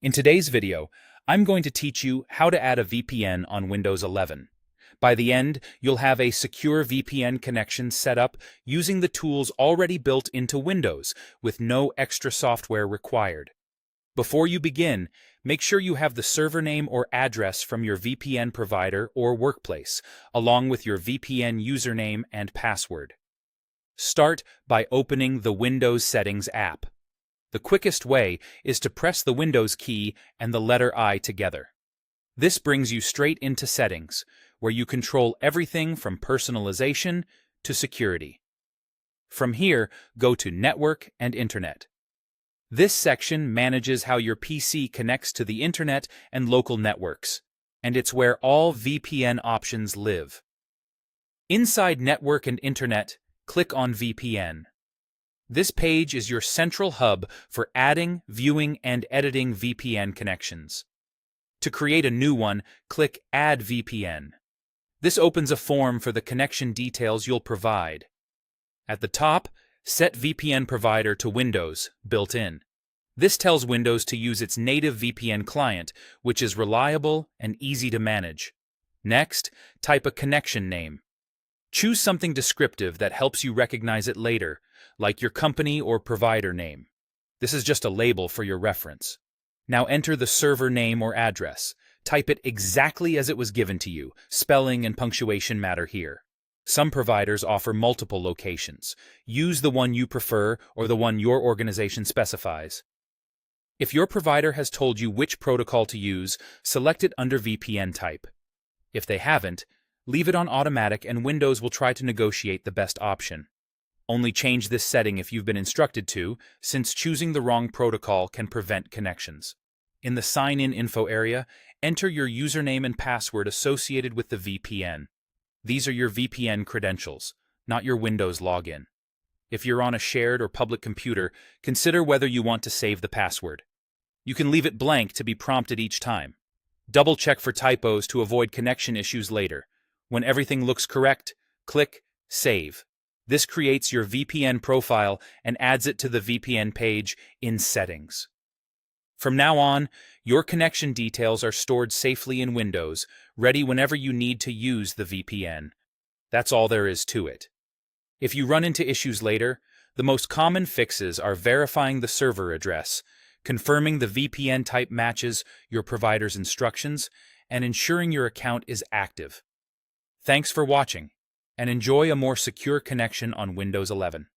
In today's video, I'm going to teach you how to add a VPN on Windows 11. By the end, you'll have a secure VPN connection set up using the tools already built into Windows, with no extra software required. Before you begin, make sure you have the server name or address from your VPN provider or workplace, along with your VPN username and password. Start by opening the Windows Settings app. The quickest way is to press the Windows key and the letter I together. This brings you straight into Settings, where you control everything from personalization to security. From here, go to Network and Internet. This section manages how your PC connects to the Internet and local networks, and it's where all VPN options live. Inside Network and Internet, click on VPN. This page is your central hub for adding, viewing, and editing VPN connections. To create a new one, click Add VPN. This opens a form for the connection details you'll provide. At the top, set VPN provider to Windows, built in. This tells Windows to use its native VPN client, which is reliable and easy to manage. Next, type a connection name. Choose something descriptive that helps you recognize it later, like your company or provider name. This is just a label for your reference. Now enter the server name or address. Type it exactly as it was given to you. Spelling and punctuation matter here. Some providers offer multiple locations. Use the one you prefer or the one your organization specifies. If your provider has told you which protocol to use, select it under VPN type. If they haven't, leave it on automatic and Windows will try to negotiate the best option. Only change this setting if you've been instructed to, since choosing the wrong protocol can prevent connections. In the Sign-in info area, enter your username and password associated with the VPN. These are your VPN credentials, not your Windows login. If you're on a shared or public computer, consider whether you want to save the password. You can leave it blank to be prompted each time. Double-check for typos to avoid connection issues later. When everything looks correct, click Save. This creates your VPN profile and adds it to the VPN page in Settings. From now on, your connection details are stored safely in Windows, ready whenever you need to use the VPN. That's all there is to it. If you run into issues later, the most common fixes are verifying the server address, confirming the VPN type matches your provider's instructions, and ensuring your account is active. Thanks for watching, and enjoy a more secure connection on Windows 11.